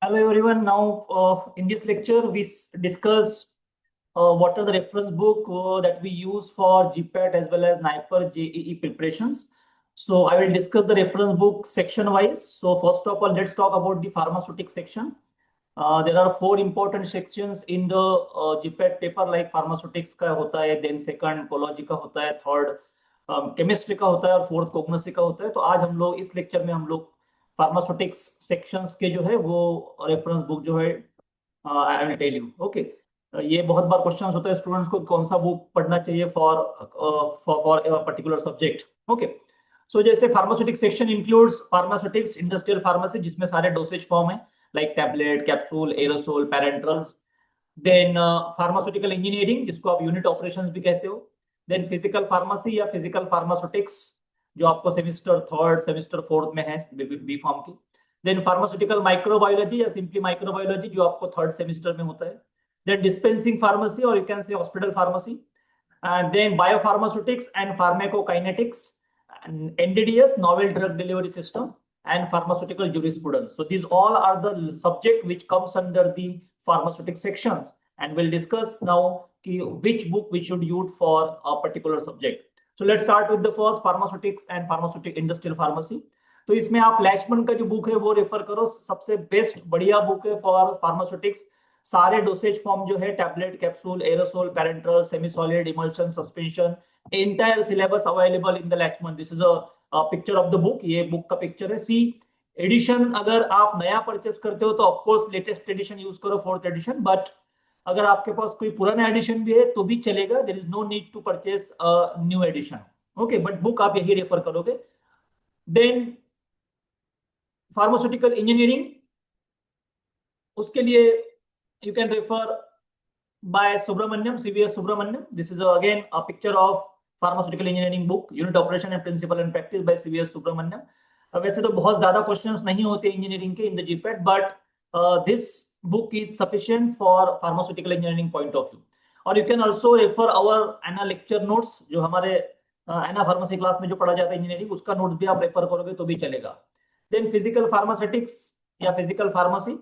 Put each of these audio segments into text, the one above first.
Hello everyone. Now, in this lecture, discuss what are the reference book that we use for GPAT as well as NIPER JEE preparations. So I will discuss the reference book section wise. So first of all, let's talk about the pharmaceutic section. There are four important sections in the GPAT paper, like pharmaceutics का होता है, then second pology का होता है, third chemistry का होता है और fourth cognosy का होता है. तो आज हम लोग इस लेक्चर में हम लोग फार्मास्यूटिक्स सेक्शंस के जो है वो रेफरेंस बुक जो है I will tell you. Okay, ये बहुत बार क्वेश्चन होता है स्टूडेंट्स को कौन सा बुक पढ़ना चाहिए for for particular subject. Okay, so जैसे pharmaceutics section includes pharmaceutics, industrial pharmacy जिसमें सारे डोसेज फॉर्म है like tablet, capsule, aerosol, parenterals. Then pharmaceutical engineering जिसको आप यूनिट ऑपरेशंस भी कहते हो. देन फिजिकल फार्मेसी या फिजिकल फार्मास्यूटिक्स जो आपको सेमिस्टर थर्ड सेमिस्टर फोर्थ में है बी फॉर्म की. देन फार्मास्यूटिकल माइक्रोबायोलॉजी या सिंपली माइक्रोबायोलॉजी जो आपको थर्ड सेमिस्टर में होता है. देन डिस्पेंसिंग फार्मेसी और you can say hospital pharmacy. And then biopharmaceutics and pharmacokinetics, NDDS novel drug delivery system, and pharmaceutical jurisprudence. So these all are the subject which comes under the pharmaceutic sections, and we'll discuss now which book we should use for a particular subject. So let's start with the first, pharmaceutics and pharmaceutical industrial pharmacy. तो इसमें आप लैचमन का जो book है वो refer करो, सबसे best बढ़िया बुक है फॉर फार्मास्यूटिक्स. सारे डोसेज फॉर्म जो है tablet, capsule, aerosol, parenteral, semi solid, emulsion, suspension, entire syllabus available in the Lachman. This is a picture of the book. ये बुक का पिक्चर है. सी एडिशन अगर आप नया परचेस करते हो तो of course latest edition use करो, फोर्थ एडिशन. बट अगर आपके पास कोई पुराना एडिशन भी है तो भी चलेगा. There is no need to purchase new edition. Okay, but book आप यही रेफर करोगे. देन फार्मास्यूटिकल इंजीनियरिंग, उसके लिए you can refer by Subramaniam, CVS Subramaniam. This is again a picture of pharmaceutical engineering book, unit operation and principle and practice by CVS Subramaniam. वैसे तो बहुत ज्यादा questions नहीं होते इंजीनियरिंग के in the GPAT, but this book is sufficient for pharmaceutical engineering point of view. और you can also refer our एना lecture notes, जो हमारे एना फार्मेसी क्लास में जो पढ़ा जाता है इंजीनियरिंग, उसका नोट्स भी आप रेफर करोगे तो भी चलेगा. देन फिजिकल फार्मास्यूटिक्स या physical pharmacy,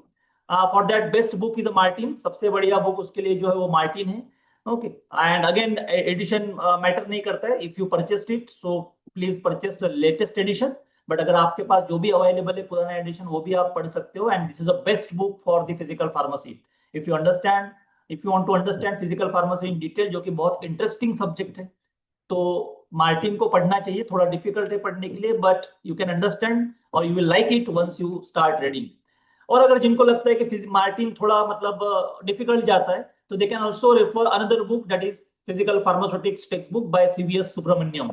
for that best book is Martin. सबसे बढ़िया बुक उसके लिए जो है वो मार्टिन है. Okay, and again edition matter नहीं करता है. If you purchased it so please purchase the latest edition. But अगर आपके पास जो भी अवेलेबल है पुराना एडिशन वो भी आप पढ़ सकते हो. And this is a best book for the physical pharmacy. If you want to understand physical pharmacy in detail, जो कि बहुत इंटरेस्टिंग सब्जेक्ट है, तो मार्टिन को पढ़ना चाहिए. थोड़ा डिफिकल्ट है पढ़ने के लिए, बट यू कैन अंडरस्टैंड और you will like it once you start reading. और अगर जिनको लगता है कि मार्टिन थोड़ा मतलब डिफिकल्ट जाता है, तो they can also refer another book that is physical pharmaceutics text book by CVS Subramaniam.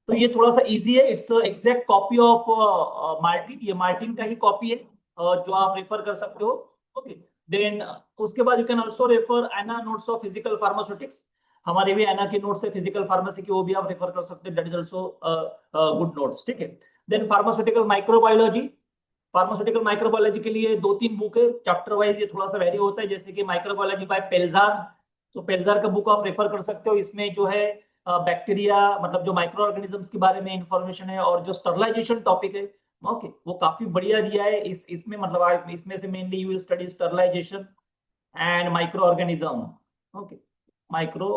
तो ये थोड़ा सा इजी है. It's exact copy of Martin. ये मार्टिन का ही कॉपी है जो आप रेफर कर सकते हो. ओके, देन उसके बाद यू कैन आल्सो रेफर एना नोट्स ऑफ फिजिकल फार्मास्यूटिक्स. हमारे भी एना के नोट्स है फिजिकल फार्मेसी की, वो भी आप रेफर कर सकते हैं. That is also good notes. ठीक है. Then pharmaceutical microbiology. Pharmaceutical microbiology के लिए 2-3 बुक है चैप्टर वाइज. ये थोड़ा सा वेरी होता है, जैसे कि माइक्रोबायोलॉजी बाय पेल्जार. तो पेल्जार का बुक आप रेफर कर सकते हो. इसमें जो है बैक्टीरिया, मतलब जो माइक्रो ऑर्गेनिजम्स के बारे में इंफॉर्मेशन है, और जो स्टरलाइजेशन टॉपिक है, ओके, वो काफी बढ़िया दिया है. इसमें मतलब इसमें से mainly you will study sterilization and microorganism. Okay, micro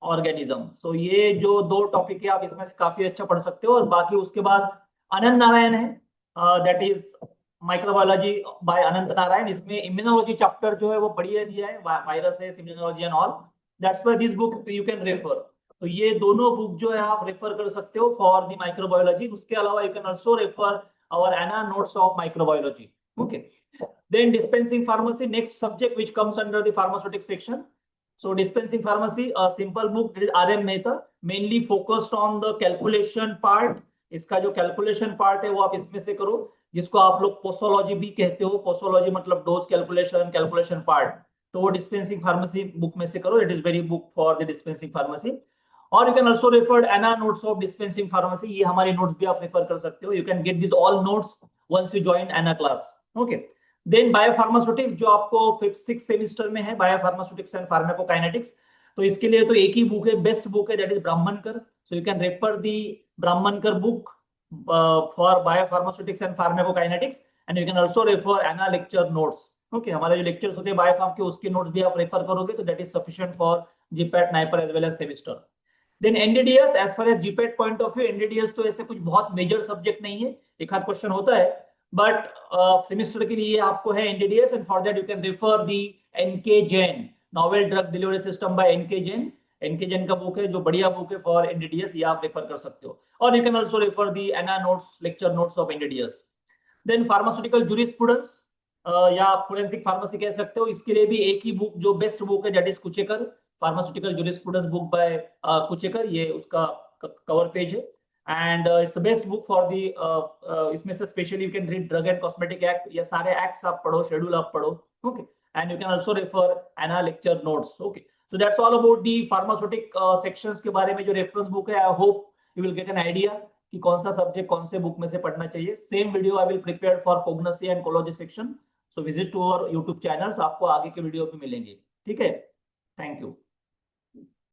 organism. So ये जो 2 टॉपिक है आप इसमें से काफी अच्छा पढ़ सकते हो. और बाकी उसके बाद अनंत नारायण है, दैट इज माइक्रोबायोलॉजी बाय अनंत नारायण. इसमें इम्यूनोलॉजी चैप्टर जो है वो बढ़िया दिया है, viruses, immunology and all. That's why this book you can refer. तो ये दोनों बुक जो है आप रेफर कर सकते हो फॉर द माइक्रोबायोलॉजी. उसके अलावा you can also refer our एना notes of microbiology. Okay, then dispensing pharmacy, next subject which comes under the pharmaceutic section. So dispensing pharmacy, a simple book, RM Mehta, mainly focused on the calculation part. इसका जो calculation part है वो आप इसमें से करो, जिसको आप लोग पोसोलॉजी भी कहते हो. पोसोलॉजी मतलब डोज कैलकुलेशन, कैलकुलेशन पार्ट. तो वो डिस्पेंसिंग फार्मेसी बुक में से करो. It is very book for the dispensing pharmacy. और यू कैन आल्सो रेफर एना नोट्स ऑफ डिस्पेंसिंग फार्मेसी. ये हमारे नोट्स भी आप रेफर कर सकते हो. You can get this all notes once you join एना क्लास. ओके, देन बायोफार्मास्यूटिक्स जो आपको 5th-6th सेमिस्टर में है, बायोफार्मास्यूटिक्स एंड फार्माकोकाइनेटिक्स. तो इसके लिए तो एक ही बुक है, बेस्ट बुक है, that is Brahmankar. So you can refer the Brahmankar book for biopharmaceutics and pharmacokinetics. And you can also refer एना लेक्चर नोट्स. ओके, हमारे जो लेक्चर्स होते हैं बायोफार्म के, उसके नोट्स भी आप रेफर करोगे तो that is sufficient for GPAT, NIPER as well as semester. Then NDDS, as far as GPAT point of view, NDDS तो ऐसे कुछ बहुत मेजर सब्जेक्ट नहीं है, एक आध क्वेश्चन होता है, बट सेमेस्टर के लिए आपको है NDDS, and for that you can refer the NK Jain, novel drug delivery system by NK Jain. NK Jain का बुक है जो बढ़िया बुक है फॉर एनडीडीएस, ये आप रेफर कर सकते हो. और you can also refer the एना notes, lecture notes of NDDS. Then pharmaceutical jurisprudence या फोरेंसिक फार्मेसी कह सकते हो, इसके लिए भी एक ही बुक जो बेस्ट बुक है, that is Kuchekar, pharmaceutical jurisprudence book by Kuchekar, ये उसका कवर पेज है. And it's best book for the, इसमें से specially you can read drug and cosmetic act, ये सारे एक्ट्स आप पढ़ो, शेड्यूल आप पढ़ो. Okay, and you can also refer एना lecture notes. Okay, so that's all about the pharmaceutic sections के बारे में जो रेफरेंस बुक है. I hope you will get an idea कि कौन सा सब्जेक्ट कौन से बुक में से पढ़ना चाहिए. Same video I will prepare for cognosy and cology section, so visit to our YouTube channels, आपको आगे के वीडियो भी मिलेंगे. ठीक है.